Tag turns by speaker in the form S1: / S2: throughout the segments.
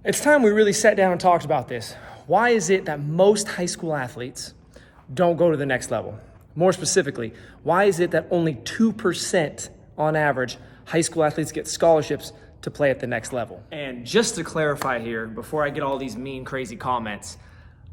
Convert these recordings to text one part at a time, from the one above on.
S1: It's time we really sat down and talked about this. Why is it that most high school athletes don't go to the next level? More specifically, why is it that only 2% on average high school athletes get scholarships to play at the next level? And just to clarify here, before I get all these mean, crazy comments,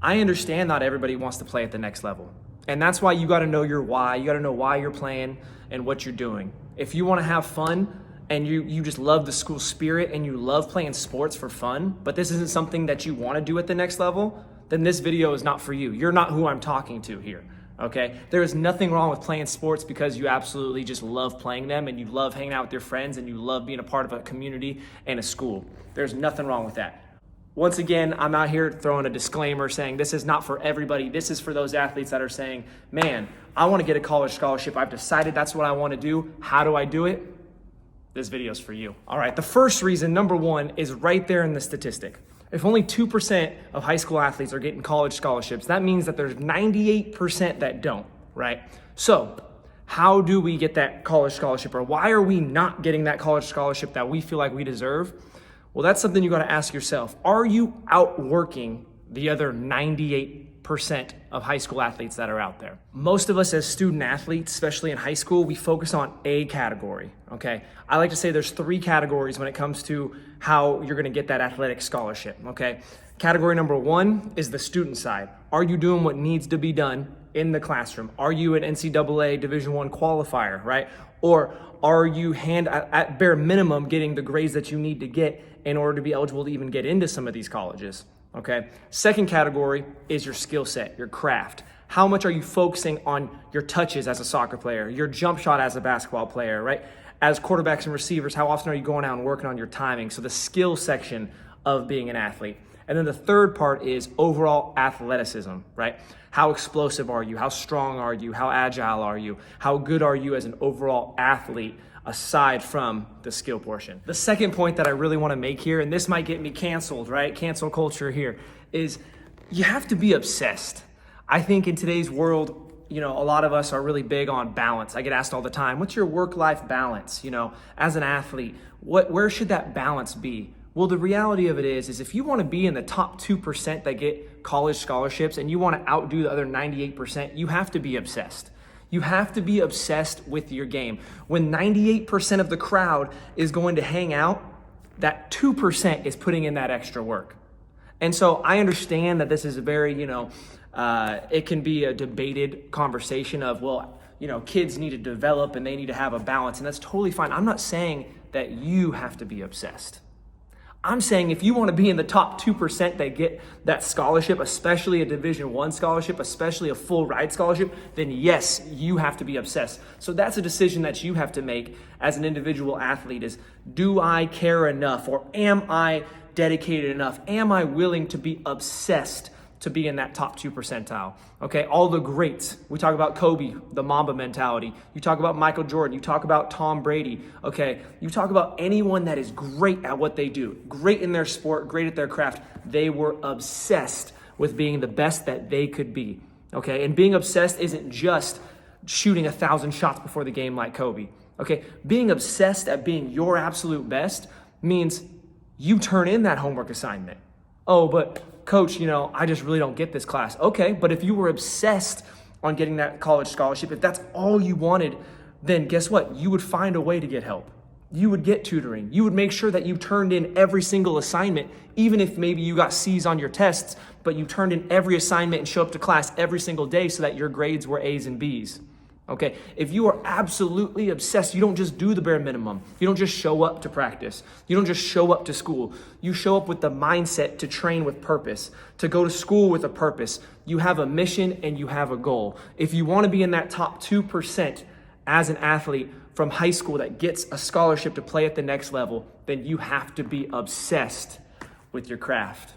S1: I understand not everybody wants to play at the next level. And that's why you got to know your why. You got to know why you're playing and what you're doing. If you want to have fun and you just love the school spirit and you love playing sports for fun, but this isn't something that you want to do at the next level, then this video is not for you. You're not who I'm talking to here, okay? There is nothing wrong with playing sports because you absolutely just love playing them and you love hanging out with your friends and you love being a part of a community and a school. There's nothing wrong with that. Once again, I'm out here throwing a disclaimer saying this is not for everybody. This is for those athletes that are saying, man, I want to get a college scholarship. I've decided that's what I want to do. How do I do it? This video is for you. All right, the first reason, number one, is right there in the statistic. If only 2% of high school athletes are getting college scholarships, that means that there's 98% that don't, right? So how do we get that college scholarship, or why are we not getting that college scholarship that we feel like we deserve? Well, that's something you got to ask yourself. Are you outworking the other 98% of high school athletes that are out there? Most of us as student athletes, especially in high school, we focus on a category, okay? I like to say there's 3 categories when it comes to how you're going to get that athletic scholarship, okay? Category number 1 is the student side. Are you doing what needs to be done in the classroom? Are you an NCAA Division I qualifier, right? Or are you at bare minimum getting the grades that you need to get in order to be eligible to even get into some of these colleges? Okay. Second category is your skill set, your craft. How much are you focusing on your touches as a soccer player, your jump shot as a basketball player, right? As quarterbacks and receivers, how often are you going out and working on your timing? So the skill section of being an athlete. And then the third part is overall athleticism, right? How explosive are you? How strong are you? How agile are you? How good are you as an overall athlete aside from the skill portion? The second point that I really want to make here, and this might get me canceled, right? Cancel culture here, is you have to be obsessed. I think in today's world, a lot of us are really big on balance. I get asked all the time, what's your work-life balance? As an athlete, where should that balance be? Well, the reality of it is if you want to be in the top 2% that get college scholarships and you want to outdo the other 98%, you have to be obsessed. You have to be obsessed with your game. When 98% of the crowd is going to hang out, that 2% is putting in that extra work. And so I understand that this is a very, it can be a debated conversation of, kids need to develop and they need to have a balance, and that's totally fine. I'm not saying that you have to be obsessed. I'm saying if you want to be in the top 2% that get that scholarship, especially a Division I scholarship, especially a full ride scholarship, then yes, you have to be obsessed. So that's a decision that you have to make as an individual athlete is, do I care enough, or am I dedicated enough? Am I willing to be obsessed to be in that top 2 percentile? Okay, all the greats. We talk about Kobe, the Mamba mentality. You talk about Michael Jordan. You talk about Tom Brady. Okay, you talk about anyone that is great at what they do, great in their sport, great at their craft. They were obsessed with being the best that they could be. Okay, and being obsessed isn't just shooting 1,000 shots before the game like Kobe. Okay, being obsessed at being your absolute best means you turn in that homework assignment. Oh, but coach, I just really don't get this class. Okay, but if you were obsessed on getting that college scholarship, if that's all you wanted, then guess what? You would find a way to get help. You would get tutoring. You would make sure that you turned in every single assignment, even if maybe you got C's on your tests, but you turned in every assignment and show up to class every single day so that your grades were A's and B's. Okay, if you are absolutely obsessed, you don't just do the bare minimum. You don't just show up to practice. You don't just show up to school. You show up with the mindset to train with purpose, to go to school with a purpose. You have a mission and you have a goal. If you want to be in that top 2% as an athlete from high school that gets a scholarship to play at the next level, then you have to be obsessed with your craft.